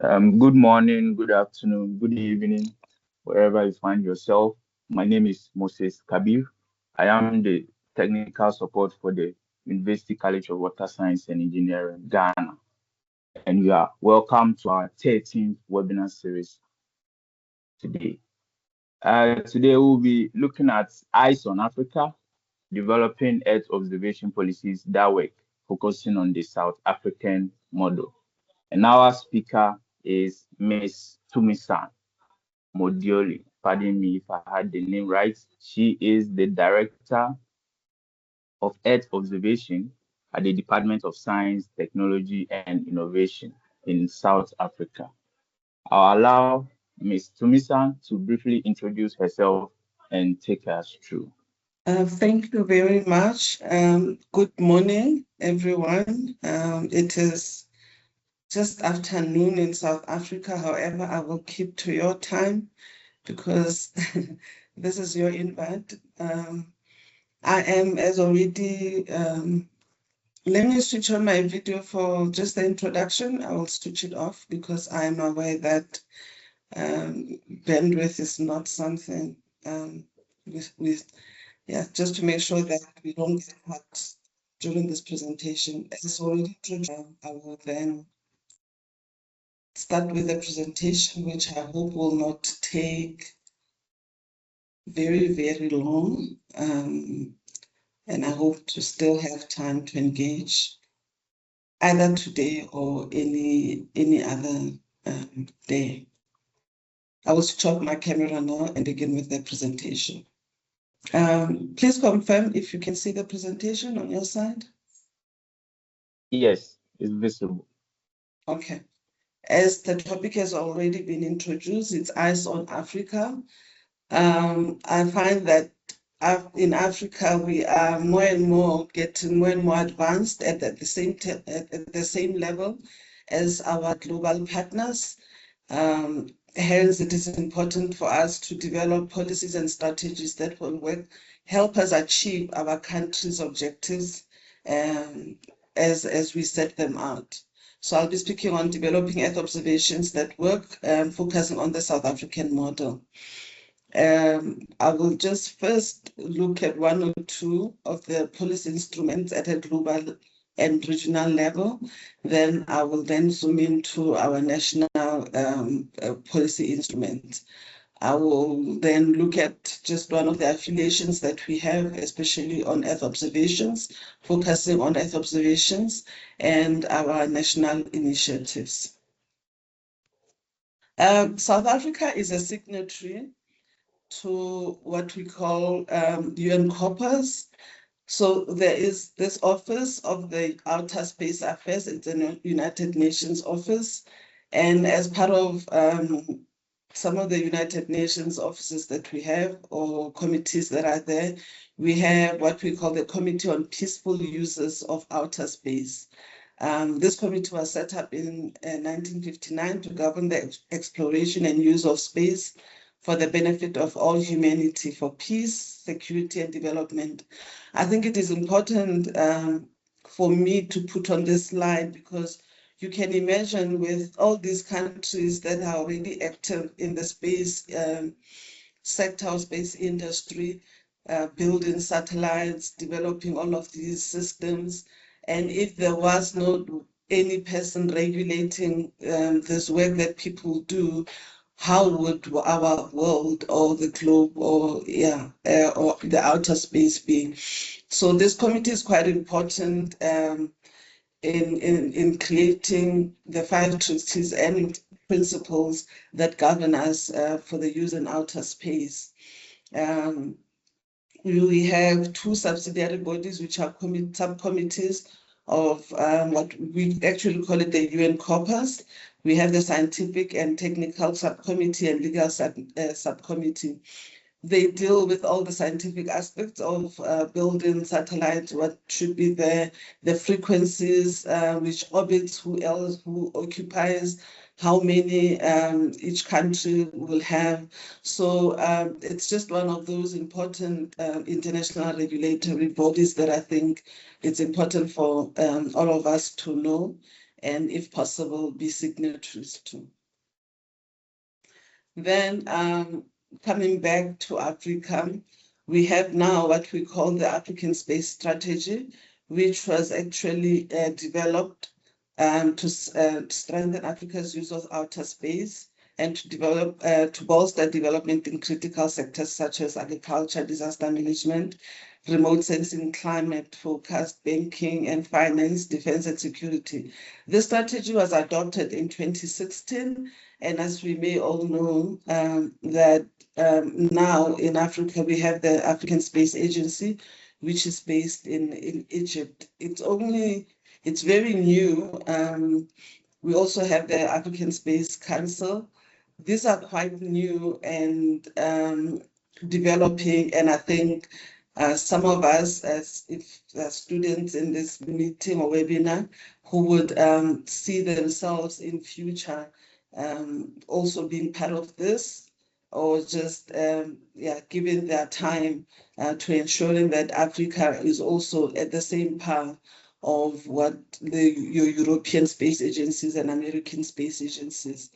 Good morning, good afternoon, good evening, wherever you find yourself. My name is Moses Kabir. I am the technical support for the University College of Water Science and Engineering, Ghana. And you are welcome to our 13th webinar series today. Today we'll be looking at Eyes on Africa, developing Earth observation policies that work, focusing on the South African model. And our speaker is Miss Tumisang Modiole. Pardon me if I had the name right. She is the Director of Earth Observation at the Department of Science, Technology, and Innovation in South Africa. I'll allow Ms. Tumisang to briefly introduce herself and take us through. Thank you very much. Good morning, everyone. It is just afternoon in South Africa. However, I will keep to your time because this is your invite. I am as already, let me switch on my video for just the introduction. I will switch it off because I am aware that bandwidth is not something just to make sure that we don't get cut during this presentation. As already introduced, I will then start with the presentation, which I hope will not take very, very long. And I hope to still have time to engage either today or any other day. I will switch off my camera now and begin with the presentation. Please confirm if you can see the presentation on your side. Yes, it's visible. Okay. As the topic has already been introduced, it's Eyes on Africa. I find that in Africa, we are more and more getting more and more advanced at the same level as our global partners. Hence, it is important for us to develop policies and strategies that will help us achieve our country's objectives as we set them out. So I'll be speaking on developing Earth observations that work, focusing on the South African model. I will just first look at one or two of the policy instruments at a global and regional level. Then I will then zoom into our national policy instruments. I will then look at just one of the affiliations that we have, especially on Earth observations, focusing on Earth observations and our national initiatives. South Africa is a signatory to what we call UN Corpus. So there is this Office of the Outer Space Affairs. It's a United Nations office. And as part of some of the United Nations offices that we have or committees that are there, we have what we call the Committee on Peaceful Uses of Outer Space. This committee was set up in 1959 to govern the exploration and use of space for the benefit of all humanity, for peace, security, and development. I think it is important for me to put on this slide because you can imagine with all these countries that are already active in the space sector, space industry, building satellites, developing all of these systems. And if there was not any person regulating this work that people do, how would our world or the globe or the outer space be? So this committee is quite important in creating the 5 treaties and principles that govern us for the use in outer space. We have 2 subsidiary bodies, which are subcommittees of what we actually call it the UN Corpus. We have the Scientific and Technical Subcommittee and Legal Subcommittee. They deal with all the scientific aspects of building satellites, what should be the frequencies, which orbits, who occupies, how many each country will have. So it's just one of those important international regulatory bodies that I think it's important for all of us to know and if possible, be signatories to. Then coming back to Africa, we have now what we call the African Space Strategy, which was actually developed to strengthen Africa's use of outer space and to develop, to bolster development in critical sectors such as agriculture, disaster management, remote sensing, climate focused, banking and finance, defense and security. This strategy was adopted in 2016, and as we may all know, that now in Africa we have the African Space Agency, which is based in Egypt. It's very new. We also have the African Space Council. These are quite new and developing, and I think some of us, as if students in this meeting or webinar, who would see themselves in future also being part of this, or just giving their time to ensuring that Africa is also at the same path of what your European space agencies and American space agencies.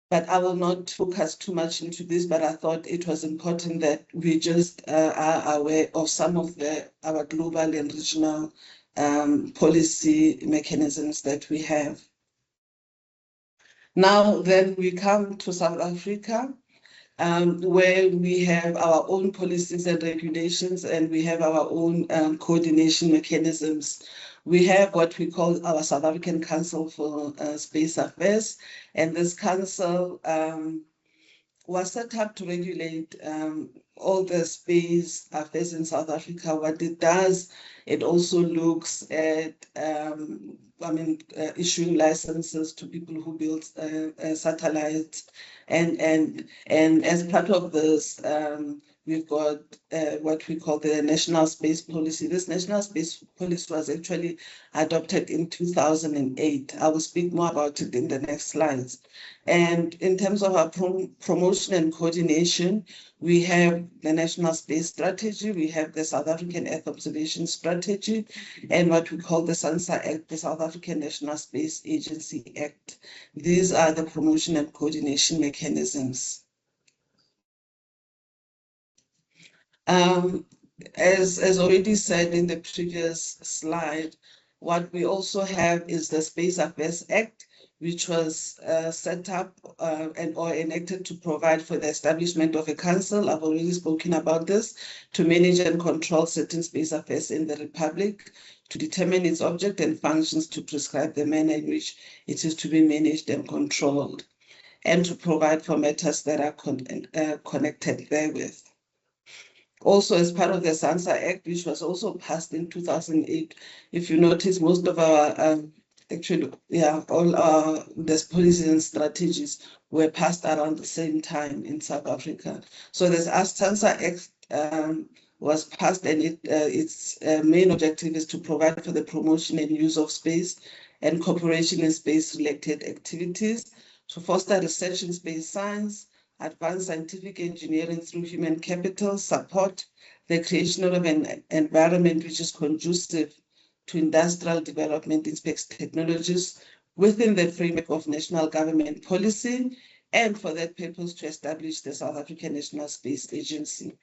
But I will not focus too much into this, but I thought it was important that we just are aware of some of our global and regional policy mechanisms that we have. Now, then we come to South Africa, where we have our own policies and regulations, and we have our own coordination mechanisms. We have what we call our South African Council for Space Affairs, and this council was set up to regulate all the space affairs in South Africa. What it does, it also looks at issuing licenses to people who build satellites, and as part of this, we've got what we call the National Space Policy. This National Space Policy was actually adopted in 2008. I will speak more about it in the next slides. And in terms of our promotion and coordination, we have the National Space Strategy, we have the South African Earth Observation Strategy, and what we call the SANSA Act, the South African National Space Agency Act. These are the promotion and coordination mechanisms. As already said in the previous slide, what we also have is the Space Affairs Act, which was set up or enacted to provide for the establishment of a council. I've already spoken about this, to manage and control certain space affairs in the Republic, to determine its object and functions, to prescribe the manner in which it is to be managed and controlled, and to provide for matters that are connected therewith. Also, as part of the SANSA Act, which was also passed in 2008, if you notice, most of our all the policies and strategies were passed around the same time in South Africa. So this SANSA Act was passed, and its main objective is to provide for the promotion and use of space and cooperation in space-related activities, to foster research in space science, advance scientific engineering through human capital, support the creation of an environment which is conducive to industrial development in space technologies within the framework of national government policy, and for that purpose to establish the South African National Space Agency.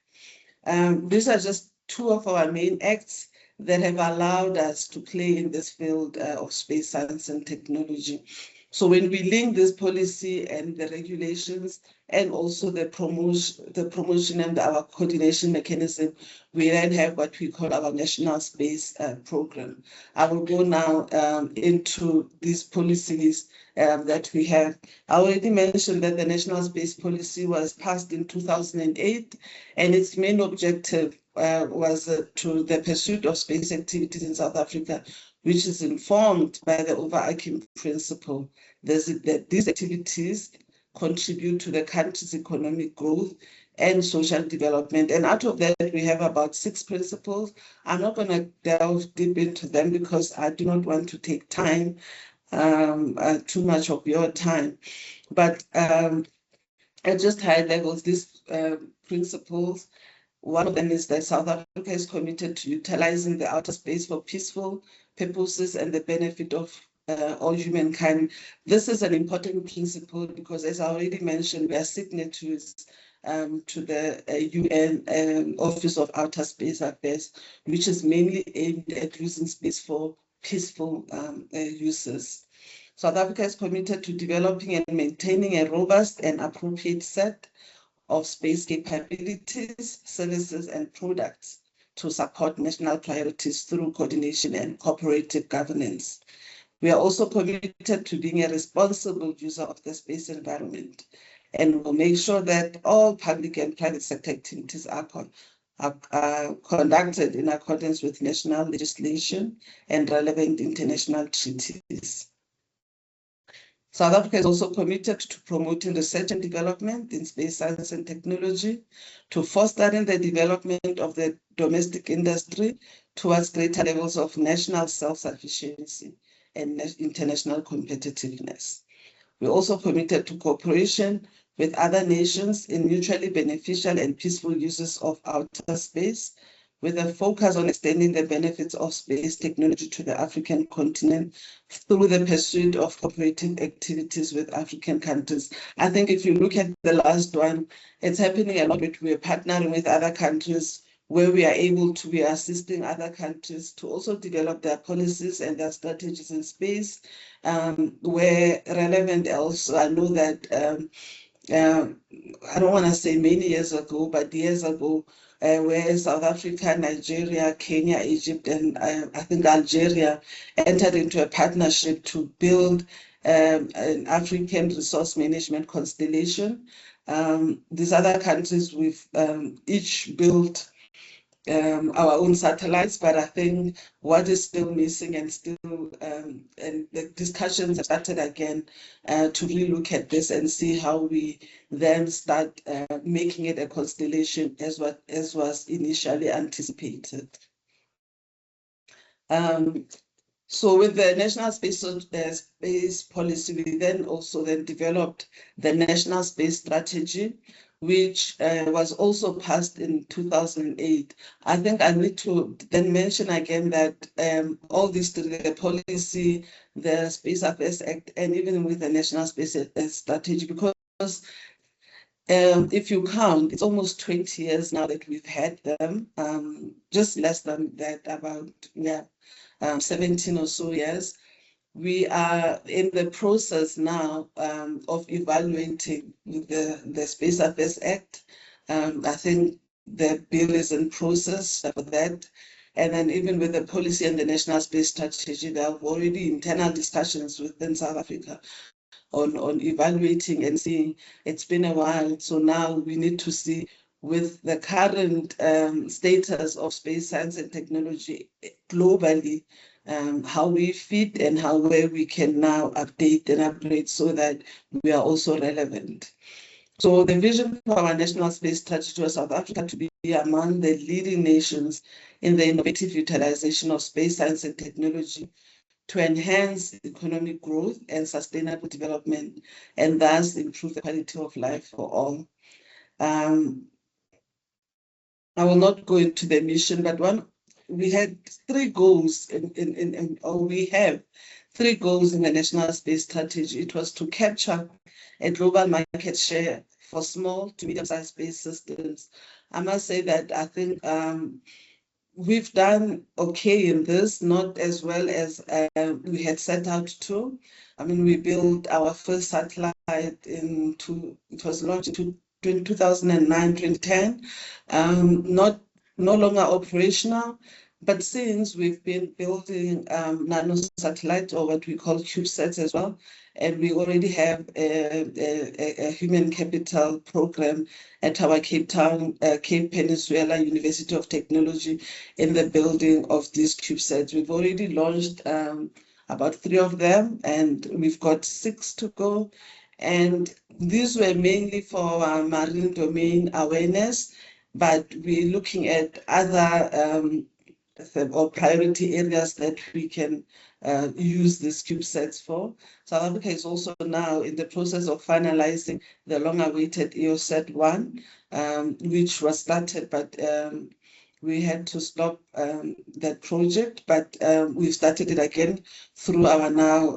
These are just two of our main acts that have allowed us to play in this field of space science and technology. So when we link this policy and the regulations and also the promotion and our coordination mechanism, we then have what we call our national space program. I will go now into these policies that we have. I already mentioned that the national space policy was passed in 2008, and its main objective was to the pursuit of space activities in South Africa, which is informed by the overarching principle that these activities contribute to the country's economic growth and social development. And out of that, we have about 6 principles. I'm not going to delve deep into them because I do not want to take time, too much of your time. But at just high levels, these principles, one of them is that South Africa is committed to utilizing the outer space for peaceful purposes and the benefit of all humankind. This is an important principle because, as I already mentioned, we are signatories to the UN Office of Outer Space Affairs, which is mainly aimed at using space for peaceful uses. South Africa is committed to developing and maintaining a robust and appropriate set of space capabilities, services, and products to support national priorities through coordination and cooperative governance. We are also committed to being a responsible user of the space environment, and will make sure that all public and private sector activities are conducted in accordance with national legislation and relevant international treaties. South Africa is also committed to promoting research and development in space science and technology, to fostering the development of the domestic industry towards greater levels of national self-sufficiency and international competitiveness. We're also committed to cooperation with other nations in mutually beneficial and peaceful uses of outer space, with a focus on extending the benefits of space technology to the African continent through the pursuit of cooperative activities with African countries. I think if you look at the last one, it's happening a lot. We're partnering with other countries where we are able to be assisting other countries to also develop their policies and their strategies in space, where relevant also. I know that I don't want to say many years ago, but years ago, where South Africa, Nigeria, Kenya, Egypt, and I think Algeria entered into a partnership to build an African resource management constellation. These other countries, we've each built our own satellites, but I think what is still missing and the discussions have started again to really look at this and see how we then start making it a constellation as was initially anticipated. So with the National Space Policy, we then developed the National Space Strategy, which was also passed in 2008. I think I need to then mention again that all these, the policy, the Space Affairs Act, and even with the National Space Strategy, because if you count, it's almost 20 years now that we've had them, just less than that, about 17 or so years. We are in the process now of evaluating the Space Affairs Act. I think the bill is in process for that. And then even with the policy and the National Space Strategy, there are already internal discussions within South Africa on evaluating and seeing. It's been a while, so now we need to see with the current status of space science and technology globally, how we fit and where we can now update and upgrade so that we are also relevant. So the vision for our national space strategy was South Africa to be among the leading nations in the innovative utilization of space science and technology to enhance economic growth and sustainable development, and thus improve the quality of life for all. I will not go into the mission, but we had 3 goals we have 3 goals in the National Space Strategy. It was to capture a global market share for small to medium-sized space systems. I must say that I think we've done okay in this, not as well as we had set out to. I mean, we built our first satellite it was launched in 2009, 2010, no longer operational, but since we've been building nano satellites, or what we call CubeSats as well, and we already have a human capital program at our Cape Peninsula University of Technology in the building of these CubeSats. We've already launched about 3 of them, and we've got 6 to go. And these were mainly for marine domain awareness, but we're looking at other or priority areas that we can use these CubeSats for. South Africa is also now in the process of finalizing the long-awaited EOSat-1, which was started, but we had to stop that project, but we've started it again through our now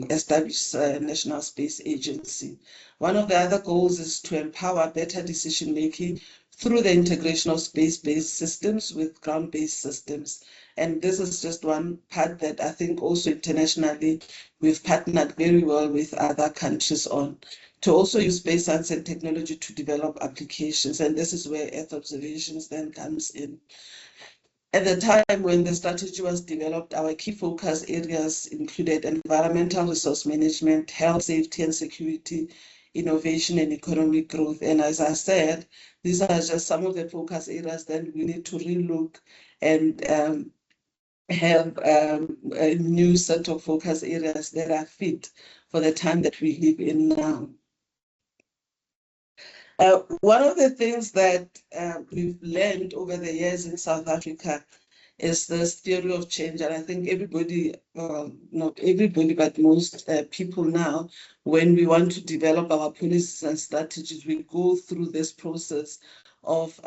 established National Space Agency. One of the other goals is to empower better decision-making through the integration of space-based systems with ground-based systems. And this is just one part that I think also internationally we've partnered very well with other countries on, to also use space science and technology to develop applications. And this is where Earth observations then comes in. At the time when the strategy was developed, our key focus areas included environmental resource management, health, safety and security, innovation and economic growth. And as I said, these are just some of the focus areas that we need to relook and have a new set of focus areas that are fit for the time that we live in now. One of the things that we've learned over the years in South Africa is this theory of change. And I think everybody, not everybody, but most people now, when we want to develop our policies and strategies, we go through this process of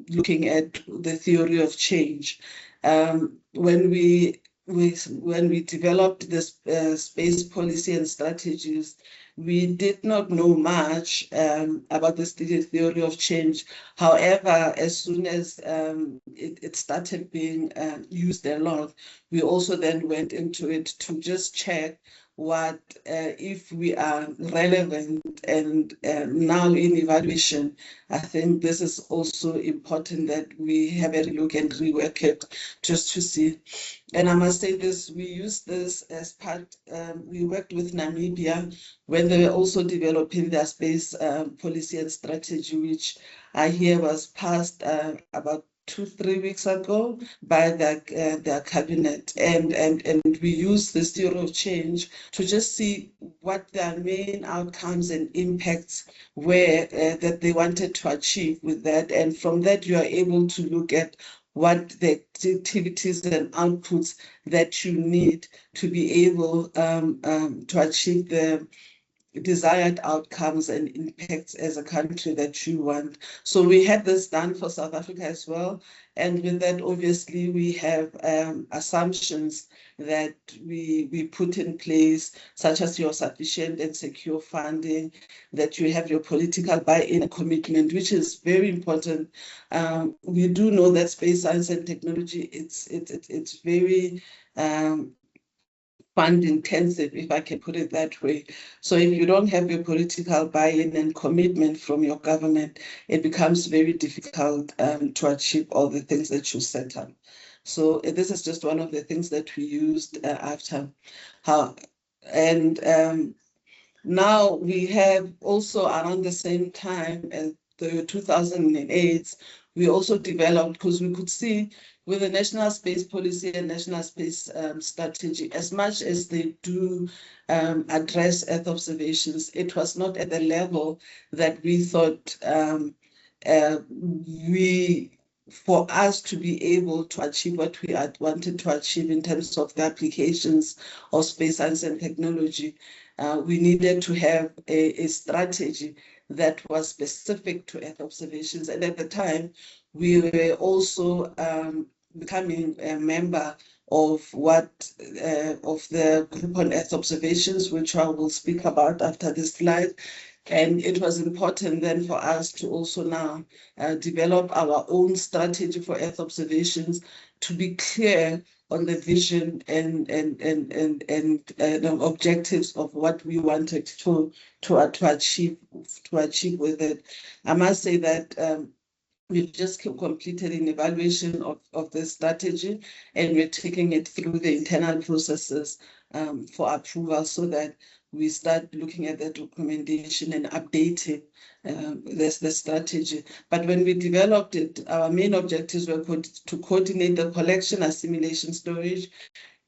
looking at the theory of change. When we developed this space policy and strategies, we did not know much about this theory of change. However, as soon as it started being used a lot, we also then went into it to just check what if we are relevant. And now in evaluation, I think this is also important that we have a look and rework it just to see. And I must say this, we used this as part, we worked with Namibia when they were also developing their space policy and strategy, which I hear was passed about 2-3 weeks ago by their cabinet. And we use this theory of change to just see what their main outcomes and impacts were that they wanted to achieve with that. And from that, you are able to look at what the activities and outputs that you need to be able to achieve the desired outcomes and impacts as a country that you want. So we had this done for South Africa as well. And with that, obviously, we have assumptions that we put in place, such as your sufficient and secure funding, that you have your political buy-in commitment, which is very important. We do know that space science and technology, it's very fund intensive, if I can put it that way. So if you don't have your political buy-in and commitment from your government, it becomes very difficult to achieve all the things that you set up. So this is just one of the things that we used after. Now we have also around the same time as the 2008, we also developed, because we could see with the National Space Policy and National Space Strategy, as much as they do address Earth observations, it was not at the level that we thought for us to be able to achieve what we had wanted to achieve in terms of the applications of space science and technology. We needed to have a strategy that was specific to Earth observations. And at the time, we were also becoming a member of the group on Earth observations, which I will speak about after this slide. And it was important then for us to also now develop our own strategy for Earth observations, to be clear on the vision and the objectives of what we wanted to achieve with it. I must say that we've just completed an evaluation of the strategy, and we're taking it through the internal processes for approval, so that we start looking at the documentation and updating the strategy. But when we developed it, our main objectives were to coordinate the collection, assimilation, storage,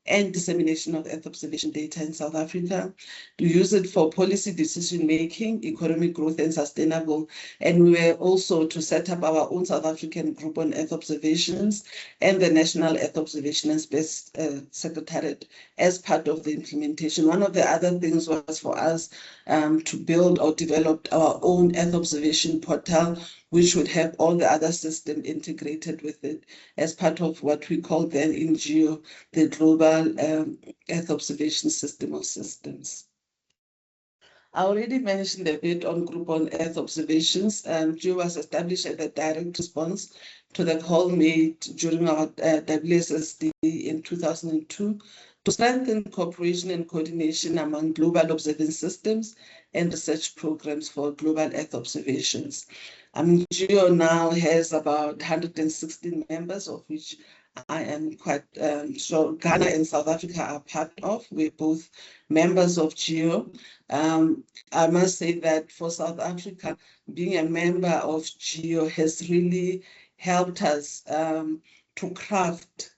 and dissemination of Earth observation data in South Africa, to use it for policy decision-making, economic growth, and sustainable. And we were also to set up our own South African group on Earth observations and the National Earth Observation and Space Secretariat as part of the implementation. One of the other things was for us to build or develop our own Earth observation portal, which would have all the other systems integrated with it as part of what we call then in GEO, the Global Earth Observation System of Systems. I already mentioned a bit on Group on Earth Observations. GEO was established as a direct response to the call made during our WSSD in 2002 to strengthen cooperation and coordination among global observance systems and research programs for global Earth observations. GEO now has about 116 members, of which I am quite sure Ghana and South Africa are part of. We're both members of GEO. I must say that for South Africa, being a member of GEO has really helped us to craft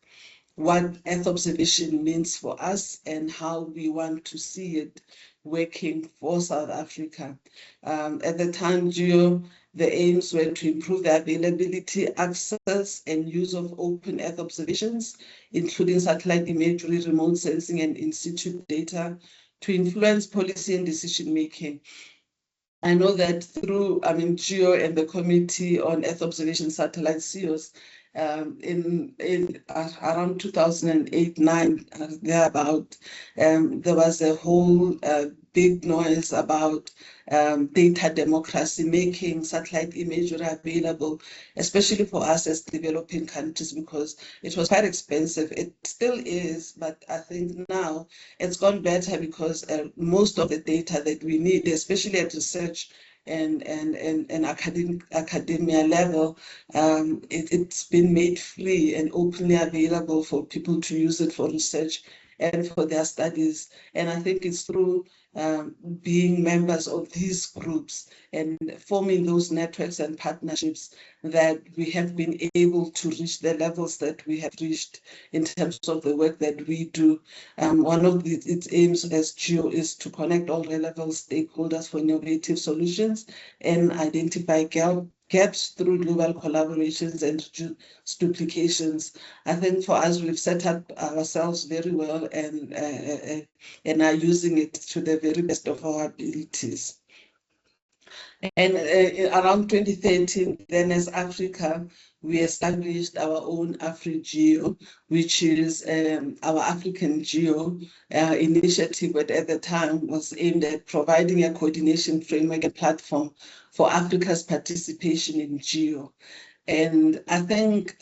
what Earth observation means for us and how we want to see it working for South Africa. At the time, GEO, the aims were to improve the availability, access, and use of open Earth observations, including satellite imagery, remote sensing, and in situ data, to influence policy and decision-making. I know that through, GEO and the Committee on Earth Observation Satellite CEOs, in around 2008-9, thereabout, there was a whole big noise about data democracy, making satellite imagery available, especially for us as developing countries, because it was quite expensive. It still is, but I think now it's gone better because most of the data that we need, especially at research and academia level, it's been made free and openly available for people to use it for research and for their studies. And I think it's through being members of these groups and forming those networks and partnerships that we have been able to reach the levels that we have reached in terms of the work that we do. One of its aims as GEO is to connect all relevant stakeholders for innovative solutions and identify gaps through global collaborations and reduce duplications. I think for us, we've set up ourselves very well and are using it to the very best of our abilities. And around 2013, then as Africa, we established our own AfriGeo, which is our African Geo initiative, but at the time was aimed at providing a coordination framework and platform for Africa's participation in Geo. And I think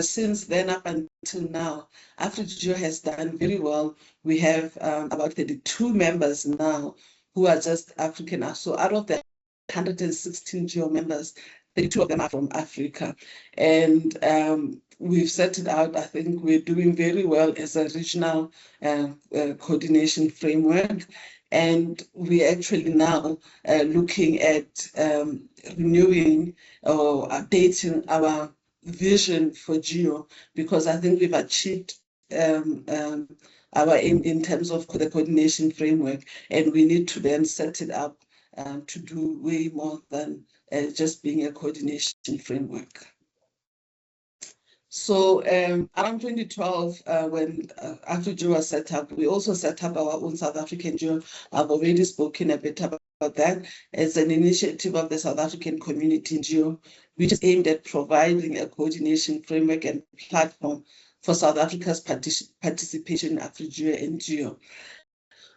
since then up until now, AfriGeo has done very well. We have about 32 members now who are just African. So out of the 116 GEO members, 32 of them are from Africa. And we've set it out. I think we're doing very well as a regional coordination framework. And we're actually now looking at renewing or updating our vision for GEO, because I think we've achieved our aim in terms of the coordination framework, and we need to then set it up to do way more than just being a coordination framework. So around 2012, when AfriGeo was set up, we also set up our own South African GEO. I've already spoken a bit about that. It's an initiative of the South African community in GEO, which is aimed at providing a coordination framework and platform for South Africa's participation in AfriGeo and GEO.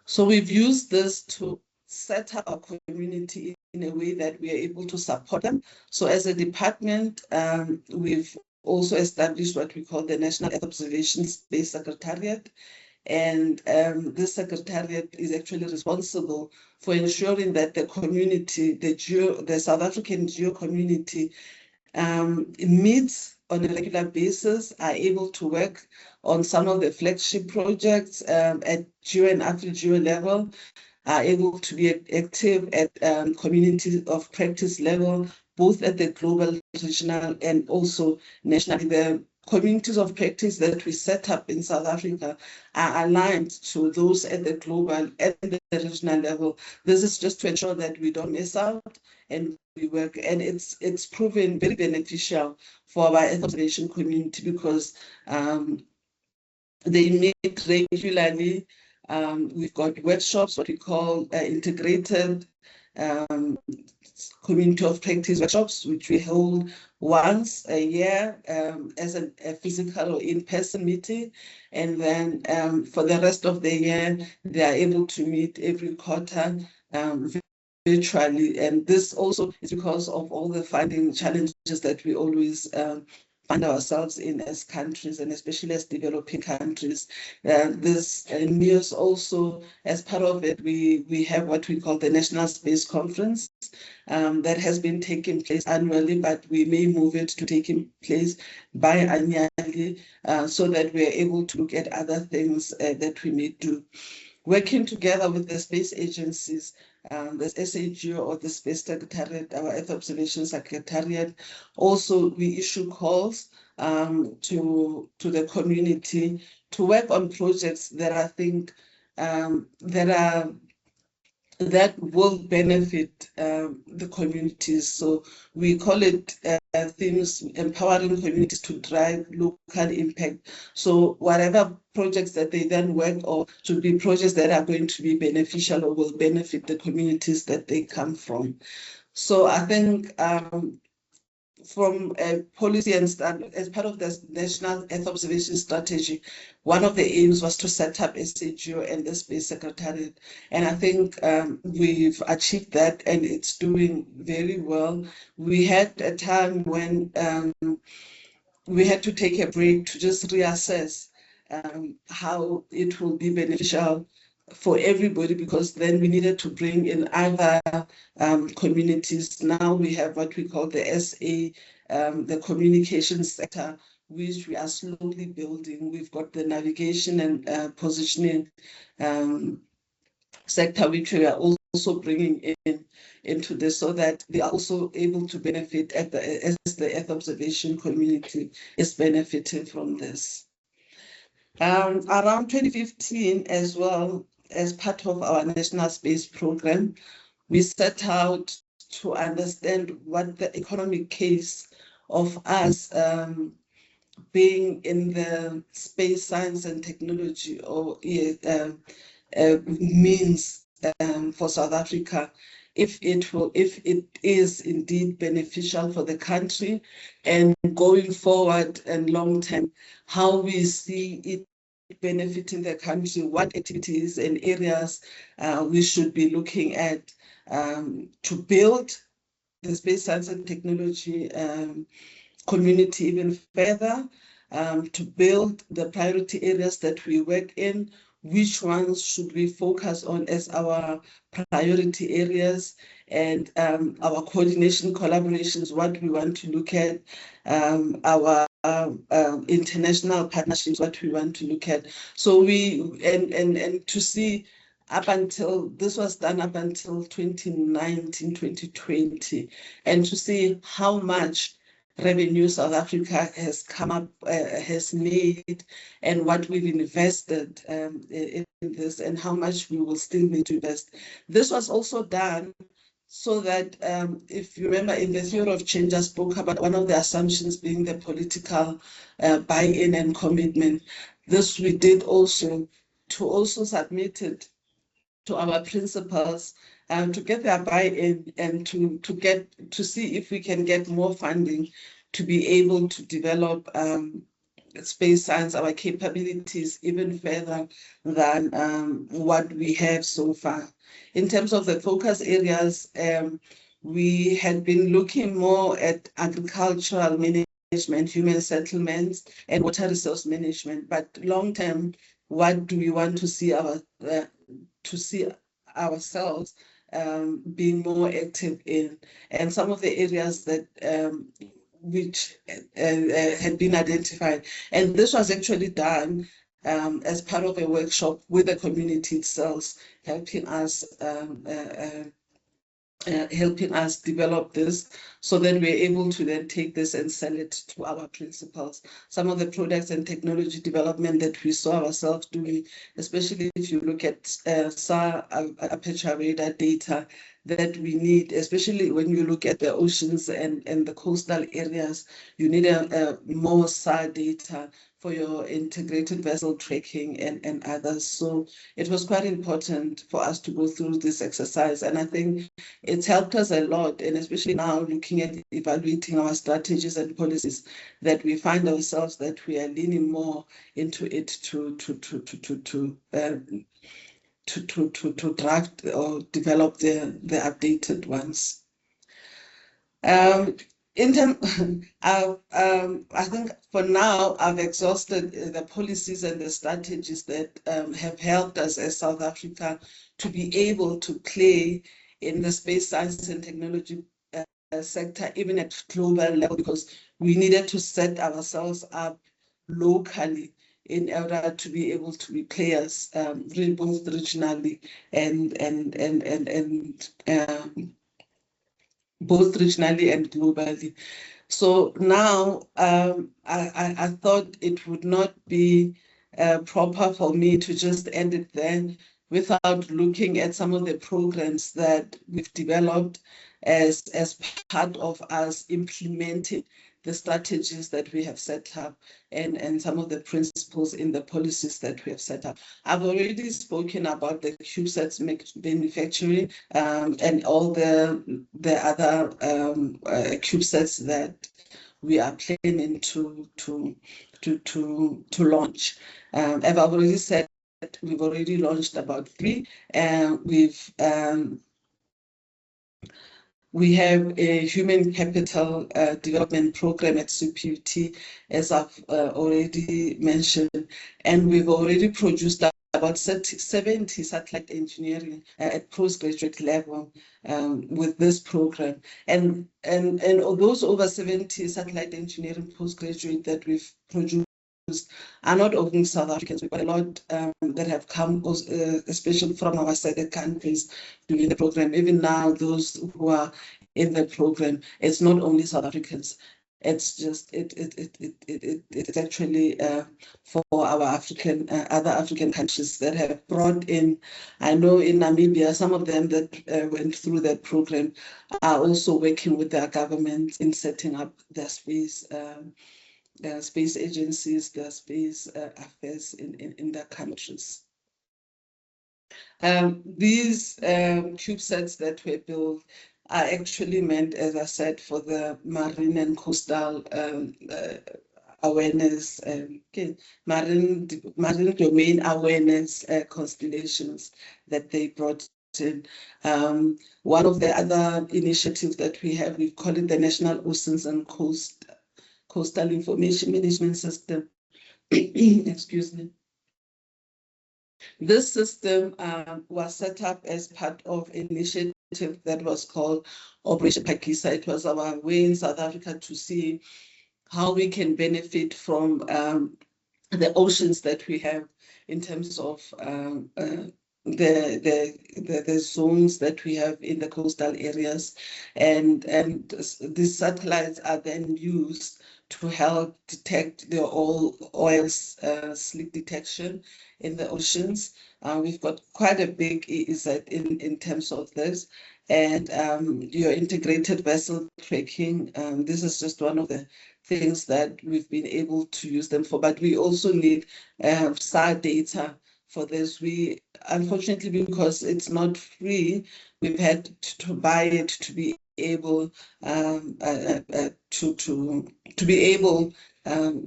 So we've used this to set up our community in a way that we are able to support them. So as a department, we've also established what we call the National Earth Observation Space Secretariat. And this secretariat is actually responsible for ensuring that the community, the South African GEO community, meets on a regular basis, are able to work on some of the flagship projects at GEO and AfriGeo level, are able to be active at community of practice level, both at the global, regional, and also nationally. The communities of practice that we set up in South Africa are aligned to those at the global and the regional level. This is just to ensure that we don't miss out and we work. And it's proven very beneficial for our Earth observation community because they meet regularly. We've got workshops, what we call integrated community of practice workshops, which we hold once a year as a physical or in-person meeting. And then for the rest of the year, they are able to meet every quarter virtually. And this also is because of all the funding challenges that we always find ourselves in as countries, and especially as developing countries. This news also, as part of it, we have what we call the National Space Conference that has been taking place annually, but we may move it to taking place biannually so that we are able to look at other things that we may do. Working together with the space agencies, the SAGO or the Space Secretariat, our Earth Observation Secretariat. Also, we issue calls to the community to work on projects that I think that will benefit the communities. So we call it themes, empowering communities to drive local impact. So whatever projects that they then work on should be projects that are going to be beneficial or will benefit the communities that they come from. So I think from a policy and as part of the National Earth Observation Strategy, one of the aims was to set up SAGO and the Space Secretariat. And I think we've achieved that, and it's doing very well. We had a time when we had to take a break to just reassess how it will be beneficial for everybody, because then we needed to bring in other communities. Now we have what we call the SA, the communication sector, which we are slowly building. We've got the navigation and positioning sector, which we are also bringing into this, so that they are also able to benefit as the Earth observation community is benefiting from this. Around 2015 as well, as part of our National Space Program, we set out to understand what the economic case of us being in the space science and technology or means for South Africa, if it is indeed beneficial for the country, and going forward and long term, how we see it benefiting the country, what activities and areas we should be looking at to build the space science and technology community even further, to build the priority areas that we work in, which ones should we focus on as our priority areas, and our coordination collaborations, what we want to look at, our international partnerships, what we want to look at. So and to see up until, this was done up until 2019, 2020, and to see how much revenue South Africa has come up, has made, and what we've invested in this, and how much we will still need to invest. This was also done so that, if you remember, in the theory of change, I spoke about one of the assumptions being the political buy-in and commitment. This we did also to also submit it to our principals to get their buy-in and to see if we can get more funding to be able to develop space science, our capabilities even further than what we have so far. In terms of the focus areas, we had been looking more at agricultural management, human settlements, and water resource management. But long term, what do we want to see ourselves being more active in? And some of the areas that which had been identified, and this was actually done as part of a workshop with the community itself, helping us helping us develop this so that we're able to then take this and sell it to our principals. Some of the products and technology development that we saw ourselves doing, especially if you look at SAR aperture radar data that we need, especially when you look at the oceans and the coastal areas, you need a more SAR data for your integrated vessel tracking and others. So it was quite important for us to go through this exercise. And I think it's helped us a lot, and especially now looking at evaluating our strategies and policies, that we find ourselves that we are leaning more into it to draft or develop the updated ones. In terms, I think for now I've exhausted the policies and the strategies that have helped us as South Africa to be able to play in the space science and technology sector, even at global level, because we needed to set ourselves up locally in order to be able to be players, both regionally and both regionally and globally. So now I thought it would not be proper for me to just end it there without looking at some of the programs that we've developed as part of us implementing the strategies that we have set up and some of the principles in the policies that we have set up. I've already spoken about the CubeSats manufacturing and all the other CubeSats that we are planning to launch. I've already said that we've already launched about 3, and we have a human capital development program at CPUT, as I've already mentioned, and we've already produced about 70 satellite engineering at postgraduate level with this program. And of those over 70 satellite engineering postgraduate that we've produced are not only South Africans. We've got a lot that have come, especially from our sister countries, doing the program. Even now, those who are in the program, it's not only South Africans. It's just it's actually for our other African countries that have brought in. I know in Namibia, some of them that went through that program are also working with their government in setting up their space agencies, their space affairs in their countries. These CubeSats that were built are actually meant, as I said, for the marine and coastal awareness, marine domain awareness constellations that they brought in. One of the other initiatives that we have, we call it the National Oceans and Coastal Information Management System. Excuse me. This system was set up as part of an initiative that was called Operation Pakisa. It was our way in South Africa to see how we can benefit from the oceans that we have in terms of the zones that we have in the coastal areas, and these satellites are then used to help detect the oil slick detection in the oceans. We've got quite a big EEZ in terms of this, and your integrated vessel tracking. This is just one of the things that we've been able to use them for, but we also need SAR data for this. We, unfortunately, because it's not free, we've had to buy it to be able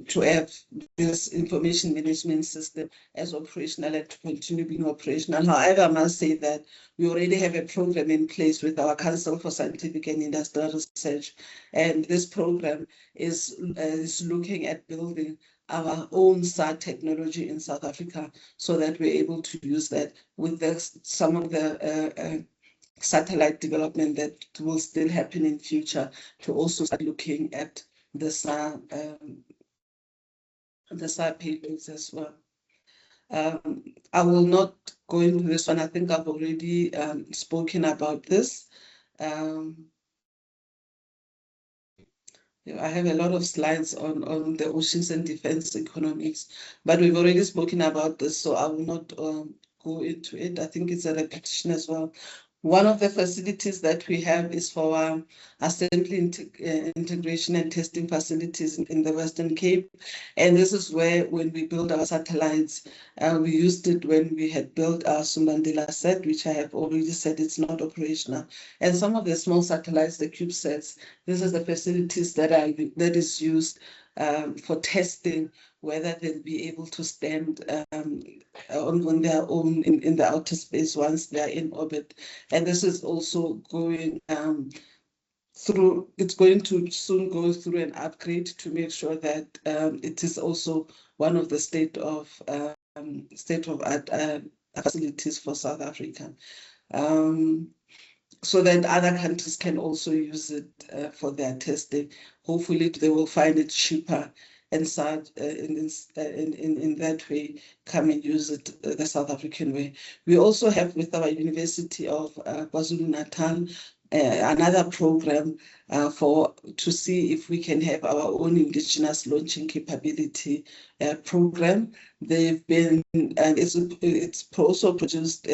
to have this information management system as operational and to continue being operational. However, I must say that we already have a program in place with our Council for Scientific and Industrial Research, and this program is looking at building our own SAR technology in South Africa so that we're able to use that with some of the satellite development that will still happen in future, to also start looking at the SAR payloads as well. I will not go into this one. I think I've already spoken about this. I have a lot of slides on the oceans and defense economics, but we've already spoken about this, so I will not go into it. I think it's a repetition as well. One of the facilities that we have is for assembly integration and testing facilities in the Western Cape. And this is where, when we build our satellites, we used it when we had built our Sumandela set, which I have already said it's not operational. And some of the small satellites, the CubeSats, this is the facilities that is used for testing whether they'll be able to stand on their own in the outer space once they are in orbit. And this is also going through, it's going to soon go through an upgrade to make sure that it is also one of the state-of-art facilities for South Africa. So that other countries can also use it for their testing. Hopefully, they will find it cheaper and start in that way come and use it the South African way. We also have with our University of KwaZulu-Natal another program to see if we can have our own indigenous launching capability program. They've been, and it's also produced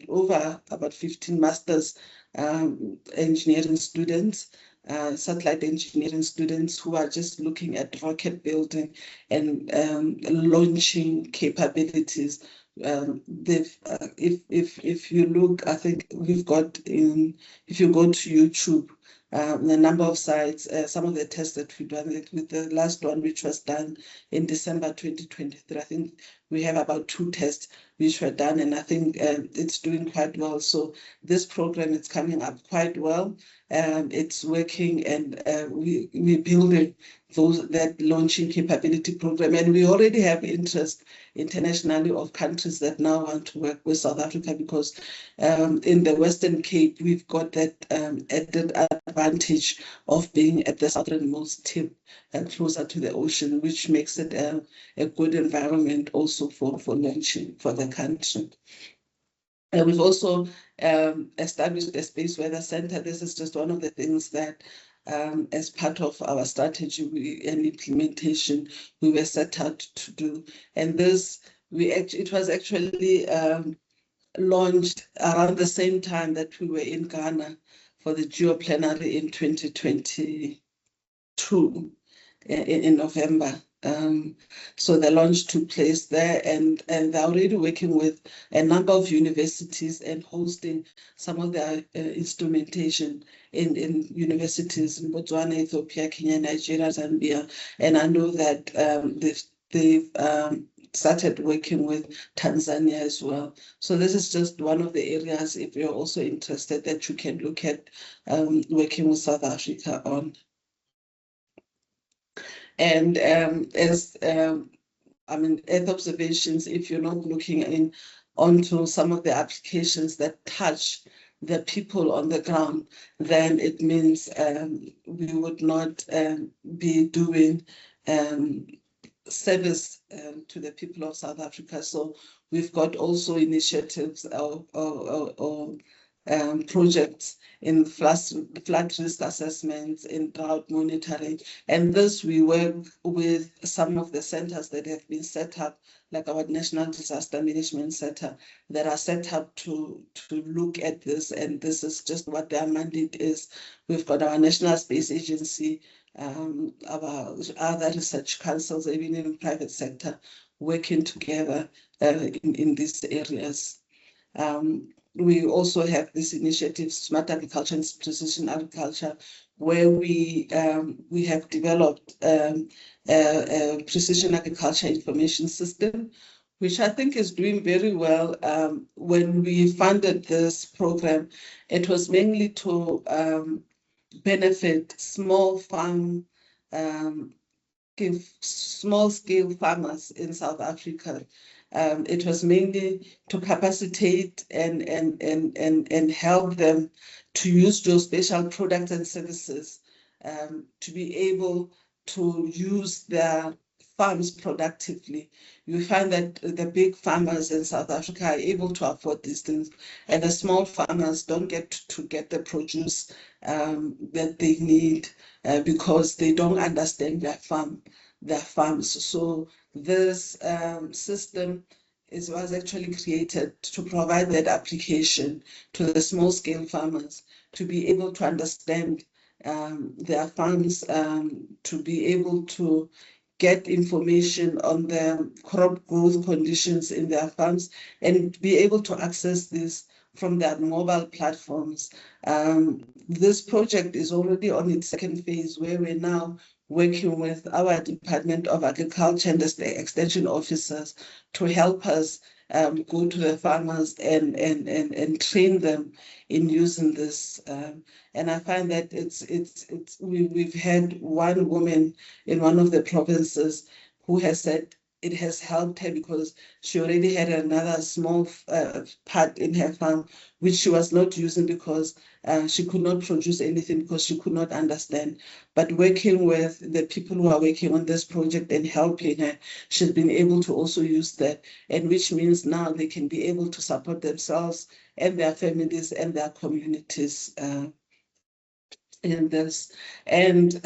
over about 15 masters engineering students, satellite engineering students who are just looking at rocket building and launching capabilities. If you look, I think we've got if you go to YouTube, the number of sites, some of the tests that we've done, with the last one, which was done in December 2023, I think we have about 2 tests which were done, and I think it's doing quite well. So this program is coming up quite well. It's working, and we're building that launching capability program, and we already have interest internationally of countries that now want to work with South Africa, because in the Western Cape, we've got that added advantage of being at the southernmost tip and closer to the ocean, which makes it a good environment also for launching for the country. And we've also established a Space Weather Center. This is just one of the things that, as part of our strategy and implementation, we were set out to do. And this, it was actually launched around the same time that we were in Ghana for the geoplanary in 2022 in November. So the launch took place there, and they're already working with a number of universities and hosting some of their instrumentation in universities in Botswana, Ethiopia, Kenya, Nigeria, Zambia. And I know that they've started working with Tanzania as well. So this is just one of the areas, if you're also interested, that you can look at working with South Africa on. And Earth observations, if you're not looking onto some of the applications that touch the people on the ground, then it means we would not be doing service to the people of South Africa. So we've got also initiatives or projects in flood risk assessments, in drought monitoring. And this, we work with some of the centers that have been set up, like our National Disaster Management Center, that are set up to look at this. And this is just what their mandate is. We've got our National Space Agency, our other research councils, even in the private sector, working together in these areas. We also have this initiative, Smart Agriculture and Precision Agriculture, where we have developed a precision agriculture information system, which I think is doing very well. When we funded this program, it was mainly to benefit small scale farmers in South Africa. It was mainly to capacitate and help them to use geospatial products and services to be able to use their farms productively. You find that the big farmers in South Africa are able to afford these things, and the small farmers don't get to get the produce that they need because they don't understand their farms. So this system was actually created to provide that application to the small scale farmers to be able to understand their farms, to be able to get information on the crop growth conditions in their farms and be able to access this from their mobile platforms. This project is already on its second phase, where we're now working with our Department of Agriculture and the extension officers to help us go to the farmers and train them in using this. And I find that we've had one woman in one of the provinces who has said it has helped her because she already had another small part in her farm which she was not using because she could not produce anything because she could not understand. But working with the people who are working on this project and helping her, she's been able to also use that, and which means now they can be able to support themselves and their families and their communities in this. And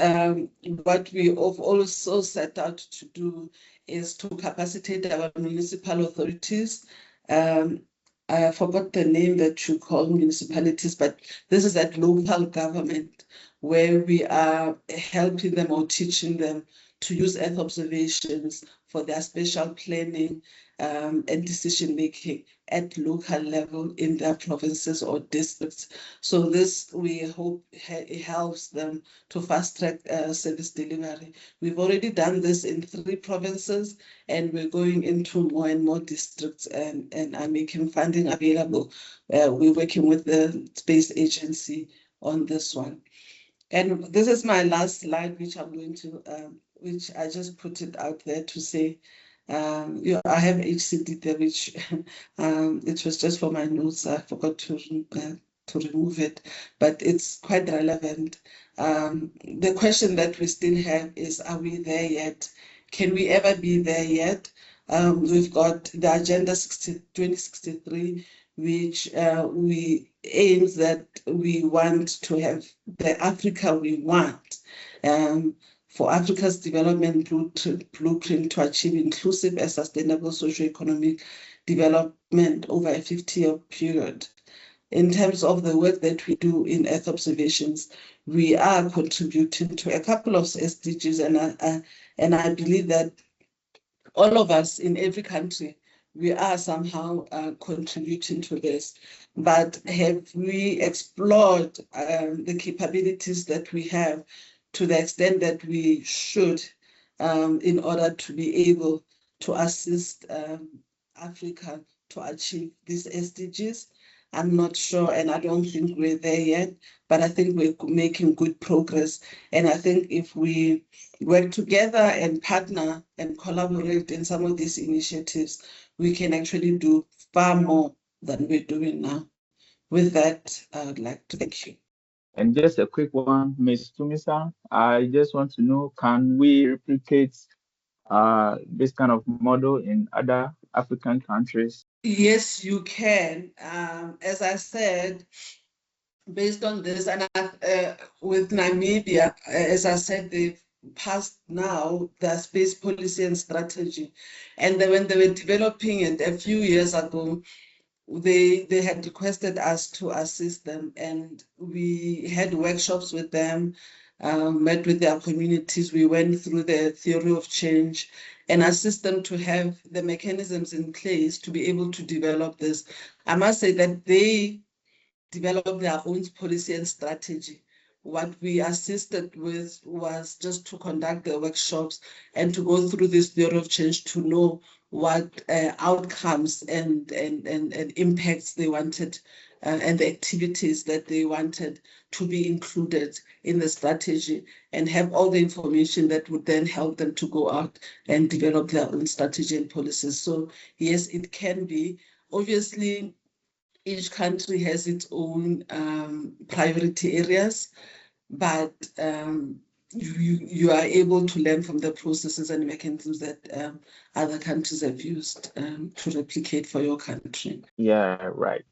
what we have also set out to do is to capacitate our municipal authorities. I forgot the name that you call municipalities, but this is at local government where we are helping them or teaching them to use earth observations for their spatial planning and decision making at local level in their provinces or districts. So this, we hope, it helps them to fast track service delivery. We've already done this in 3 provinces, and we're going into more and more districts and are making funding available. We're working with the Space Agency on this one. And this is my last slide, which I'm going to, which I just put it out there to say, I have HCD there, which it was just for my notes. I forgot to remove it, but it's quite relevant. The question that we still have is, are we there yet? Can we ever be there yet? We've got the Agenda 2063, which we aims that we want to have the Africa we want. For Africa's development blueprint to achieve inclusive and sustainable socio-economic development over a 50-year period. In terms of the work that we do in Earth observations, we are contributing to a couple of SDGs, and I believe that all of us in every country, we are somehow contributing to this. But have we explored the capabilities that we have to the extent that we should in order to be able to assist Africa to achieve these SDGs? I'm not sure, and I don't think we're there yet, but I think we're making good progress. And I think if we work together and partner and collaborate in some of these initiatives, we can actually do far more than we're doing now. With that, I would like to thank you. And just a quick one, Ms. Tumisang, I just want to know, can we replicate this kind of model in other African countries? Yes, you can. As I said, based on this, and with Namibia, as I said, they've passed now their space policy and strategy. And then when they were developing it a few years ago, they had requested us to assist them, and we had workshops with them, met with their communities. We went through the theory of change and assist them to have the mechanisms in place to be able to develop this. I must say that they develop their own policy and strategy. What we assisted with was just to conduct the workshops and to go through this theory of change to know what outcomes and impacts they wanted and the activities that they wanted to be included in the strategy, and have all the information that would then help them to go out and develop their own strategy and policies. So yes, it can be. Obviously, each country has its own priority areas, but you are able to learn from the processes and mechanisms that other countries have used to replicate for your country. Yeah, right.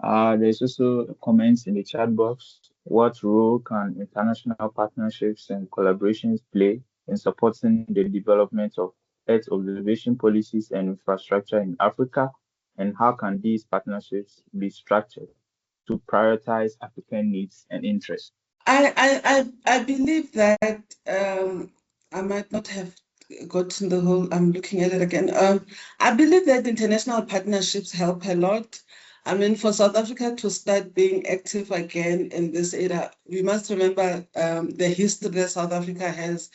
There's also comments in the chat box. What role can international partnerships and collaborations play in supporting the development of Earth observation policies and infrastructure in Africa? And how can these partnerships be structured to prioritize African needs and interests? I believe that I might not have gotten the whole. I'm looking at it again. I believe that international partnerships help a lot. I mean, for South Africa to start being active again in this era, we must remember the history that South Africa has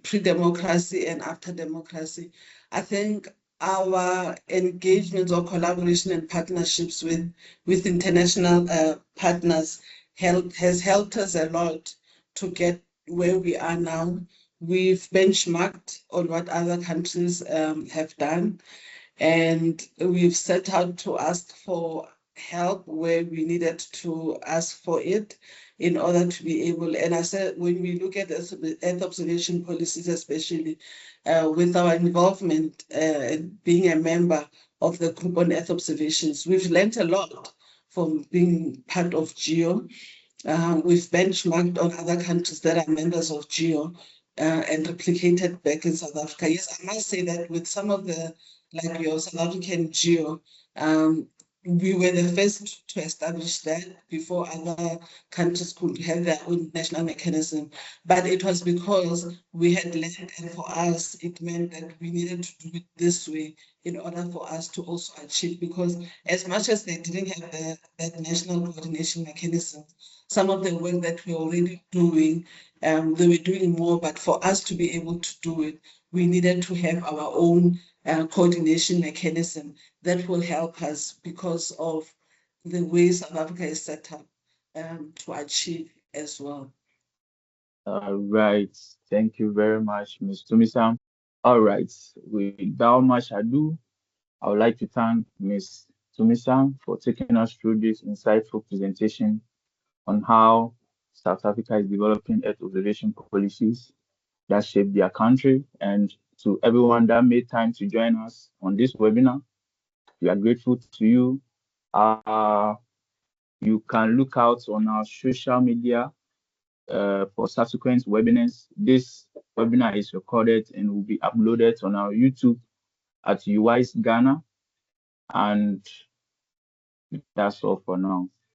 pre-democracy and after democracy. I think our engagements or collaboration and partnerships with international partners has helped us a lot to get where we are now. We've benchmarked on what other countries have done, and we've set out to ask for help where we needed to ask for it in order to be able. And I said, when we look at Earth observation policies, especially with our involvement and being a member of the group on Earth observations, we've learned a lot from being part of GEO. We've benchmarked on other countries that are members of GEO and replicated back in South Africa. Yes, I must say that with some of the, like your South African GEO, we were the first to establish that before other countries could have their own national mechanism. But it was because we had learned, and for us, it meant that we needed to do it this way in order for us to also achieve. Because as much as they didn't have that national coordination mechanism, some of the work that we're already doing, they were doing more, but for us to be able to do it, we needed to have our own coordination mechanism that will help us because of the way South Africa is set up to achieve as well. Right. Thank you very much, Ms. Tumisang. All right. Without much ado, I would like to thank Ms. Tumisang for taking us through this insightful presentation on how South Africa is developing Earth observation policies that shape their country. And to everyone that made time to join us on this webinar, we are grateful to you. You can look out on our social media for subsequent webinars. This webinar is recorded and will be uploaded on our YouTube at UWSE Ghana. And that's all for now.